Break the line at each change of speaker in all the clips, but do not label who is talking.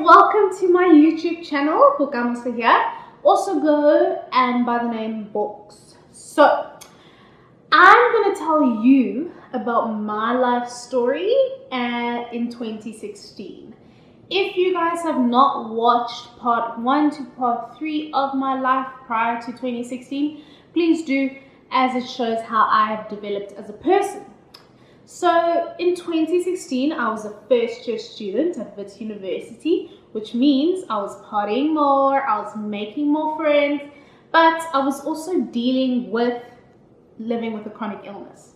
welcome to my YouTube channel. Bokamusa here. Also go and by the name Books. So, I'm going to tell you about my life story in 2016. If you guys have not watched part 1 to part 3 of my life prior to 2016, please do, as it shows how I have developed as a person. So in 2016, I was a first year student at Wits University, which means I was partying more, I was making more friends, but I was also dealing with living with a chronic illness.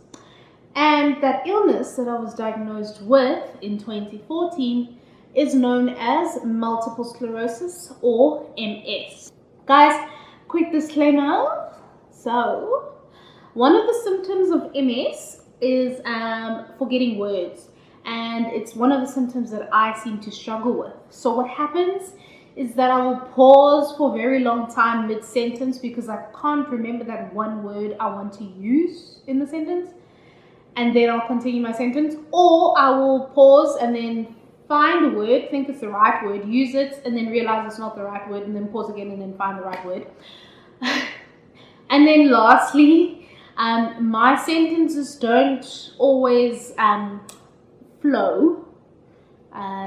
And that illness that I was diagnosed with in 2014 is known as multiple sclerosis or MS. Guys, quick disclaimer. So, one of the symptoms of MS is forgetting words, and it's one of the symptoms that I seem to struggle with. So what happens is that I will pause for a very long time mid-sentence because I can't remember that one word I want to use in the sentence, and then I'll continue my sentence, or I will pause and then find a word, think it's the right word, use it, and then realize it's not the right word, and then pause again and then find the right word. And then lastly, my sentences don't always flow.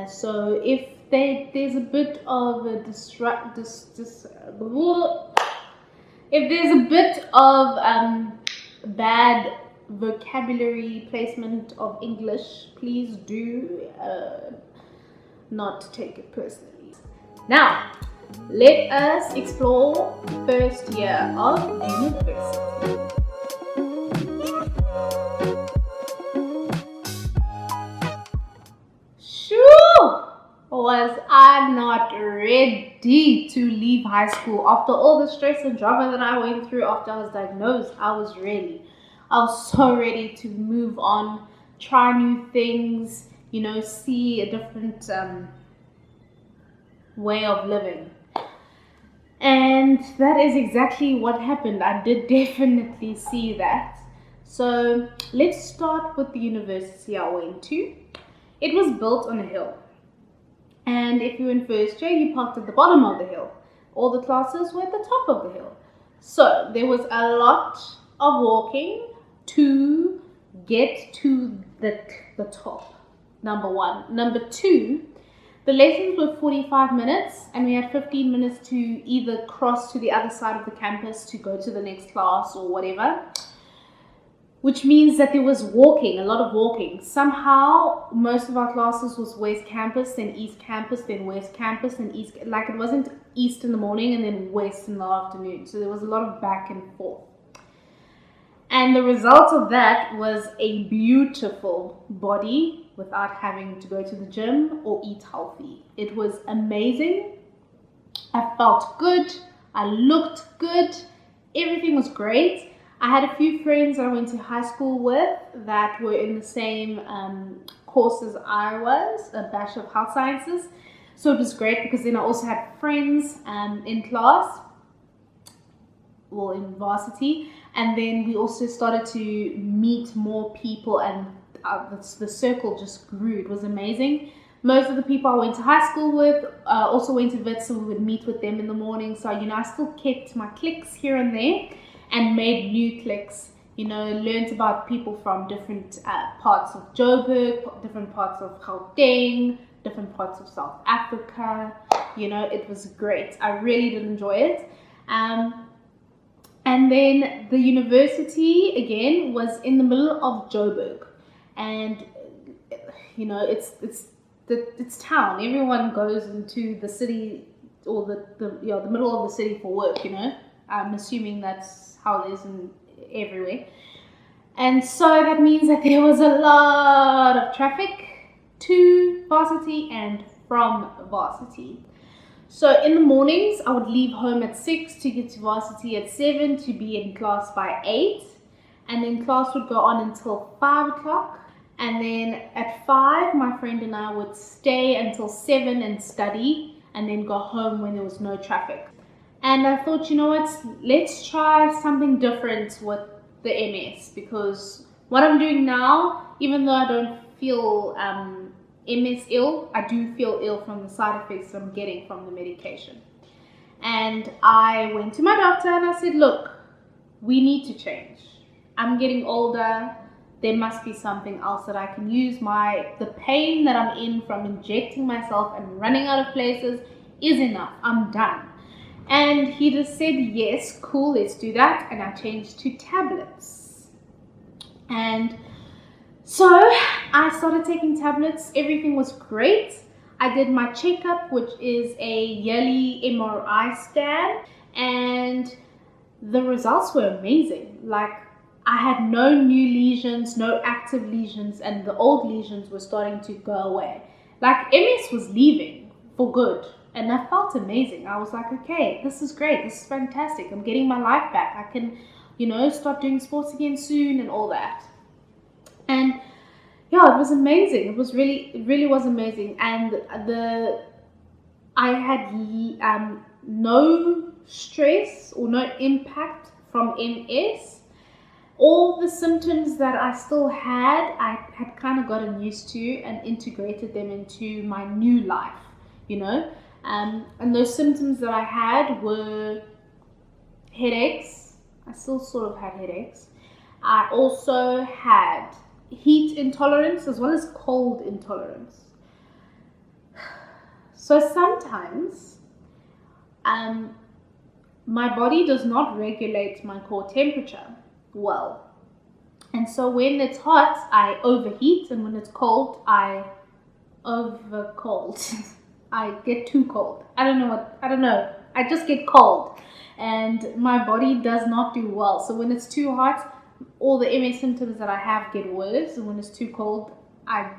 So if there's a bit of a if there's a bit of bad vocabulary placement of English, please do not take it personally. Now, let us explore first year of university. Was I not ready to leave high school after all the stress and drama that I went through after I was diagnosed? I was ready. I was so ready to move on, try new things, see a different way of living. And that is exactly what happened. I did definitely see that. So let's start with the university I went to. It was built on a hill. And if you were in first year, you parked at the bottom of the hill. All the classes were at the top of the hill. So there was a lot of walking to get to the top, number one. Number two, the lessons were 45 minutes and we had 15 minutes to either cross to the other side of the campus to go to the next class or whatever. Which means that there was walking, a lot of walking. Somehow, most of our classes was West Campus, then East Campus, then West Campus, then East. Like it wasn't East in the morning and then West in the afternoon. So there was a lot of back and forth. And the result of that was a beautiful body without having to go to the gym or eat healthy. It was amazing. I felt good. I looked good. Everything was great. I had a few friends that I went to high school with that were in the same course as I was, a Bachelor of Health Sciences. So it was great because then I also had friends in class, well, in varsity. And then we also started to meet more people and the circle just grew. It was amazing. Most of the people I went to high school with also went to Wits, so we would meet with them in the morning. So, I still kept my cliques here and there. And made new cliques, learned about people from different parts of Joburg, different parts of Gauteng, different parts of South Africa. It was great. I really did enjoy it. And then the university, again, was in the middle of Joburg. And, it's town. Everyone goes into the city or the middle of the city for work, I'm assuming that's how it is everywhere. And so that means that there was a lot of traffic to varsity and from varsity. So in the mornings, I would leave home at 6 to get to varsity at 7 to be in class by 8. And then class would go on until 5 o'clock. And then at 5, my friend and I would stay until 7 and study and then go home when there was no traffic. And I thought, let's try something different with the MS, because what I'm doing now, even though I don't feel MS ill. I do feel ill from the side effects I'm getting from the medication. And I went to my doctor and I said, look, we need to change. I'm getting older. There must be something else that I can use. The pain that I'm in from injecting myself and running out of places is enough. I'm done. And he just said, yes, cool, let's do that. And I changed to tablets. And so I started taking tablets. Everything was great. I did my checkup, which is a yearly MRI scan. And the results were amazing. Like, I had no new lesions, no active lesions, and the old lesions were starting to go away. Like, MS was leaving for good. And that felt amazing. I was like, okay, this is great. This is fantastic. I'm getting my life back. I can, start doing sports again soon and all that. And yeah, it was amazing. It really was amazing. And I had no stress or no impact from MS. All the symptoms that I still had, I had kind of gotten used to and integrated them into my new life, And those symptoms that I had were headaches. I still sort of had headaches. I also had heat intolerance as well as cold intolerance. So sometimes my body does not regulate my core temperature well. And so when it's hot, I overheat, and when it's cold, I overcold. I get too cold. I don't know. I just get cold. And my body does not do well. So when it's too hot, all the MS symptoms that I have get worse. And when it's too cold, I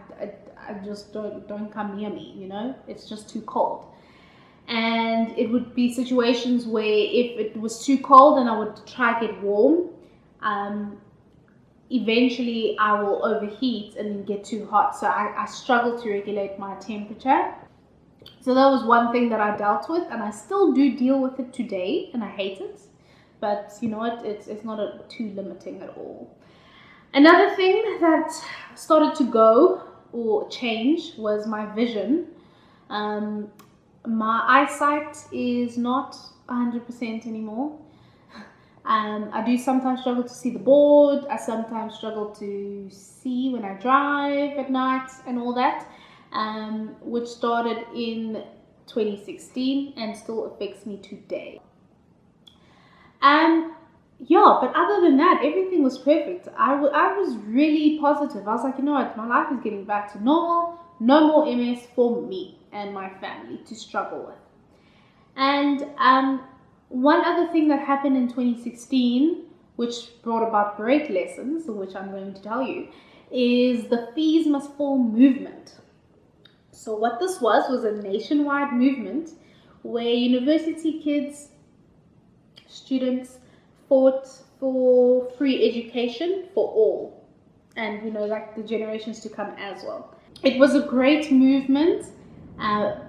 just don't come near me, It's just too cold. And it would be situations where if it was too cold and I would try to get warm, eventually I will overheat and then get too hot. So I struggle to regulate my temperature. So that was one thing that I dealt with, and I still do deal with it today, and I hate it. But you know what? It's not too limiting at all. Another thing that started to go or change was my vision. My eyesight is not 100% anymore. I do sometimes struggle to see the board. I sometimes struggle to see when I drive at night and all that. Which started in 2016 and still affects me today. But other than that, everything was perfect. I was really positive. I was like, you know what, my life is getting back to normal. No more MS for me and my family to struggle with. And one other thing that happened in 2016, which brought about great lessons, which I'm going to tell you, is the Fees Must Fall movement. So what this was a nationwide movement where university kids, students fought for free education for all, and like the generations to come as well. It was a great movement,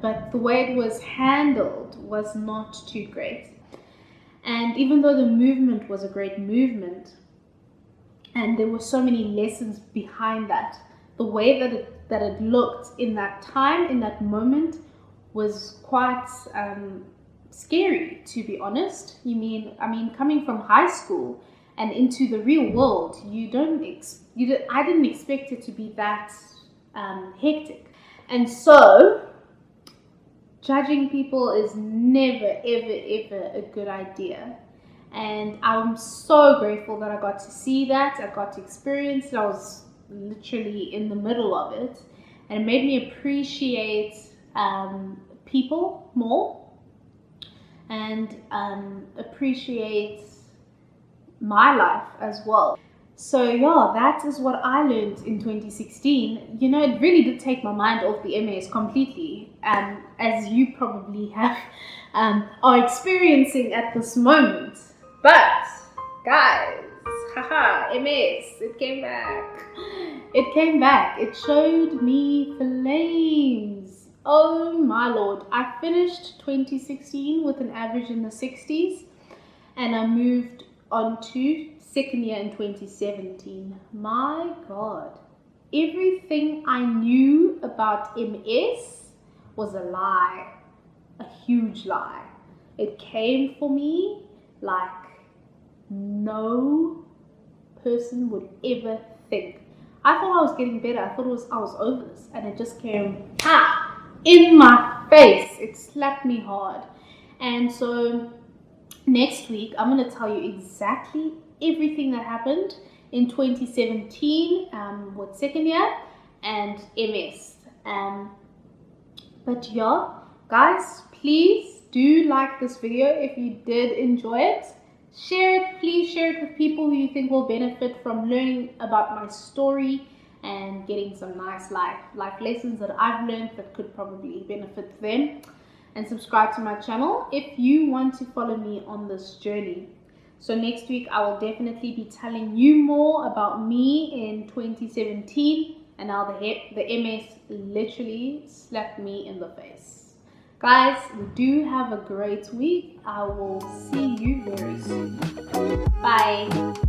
but the way it was handled was not too great. And even though the movement was a great movement, and there were so many lessons behind that, the way that it looked in that time, in that moment, was quite scary, to be honest. I mean, coming from high school and into the real world, I didn't expect it to be that hectic. And so, judging people is never, ever a good idea. And I'm so grateful that I got to see that. I got to experience it. I was literally in the middle of it, and it made me appreciate people more and appreciate my life as well. So yeah, that is what I learned in 2016. It really did take my mind off the MS completely, as you probably have are experiencing at this moment. But guys, MS, it came back. It came back. It showed me flames. Oh my Lord. I finished 2016 with an average in the 60s, and I moved on to second year in 2017. My God. everything I knew about MS was a lie, a huge lie. It came for me like no person would ever think. I thought I was getting better. I thought I was over this, and it just came in my face. It slapped me hard. And so next week, I'm going to tell you exactly everything that happened in 2017 with second year and MS. But yeah, guys, please do like this video if you did enjoy it. Share it, please share it with people who you think will benefit from learning about my story and getting some nice life lessons that I've learned that could probably benefit them. And subscribe to my channel if you want to follow me on this journey. So next week I will definitely be telling you more about me in 2017 and how the MS literally slapped me in the face. Guys, do have a great week. I will see you very soon. Bye.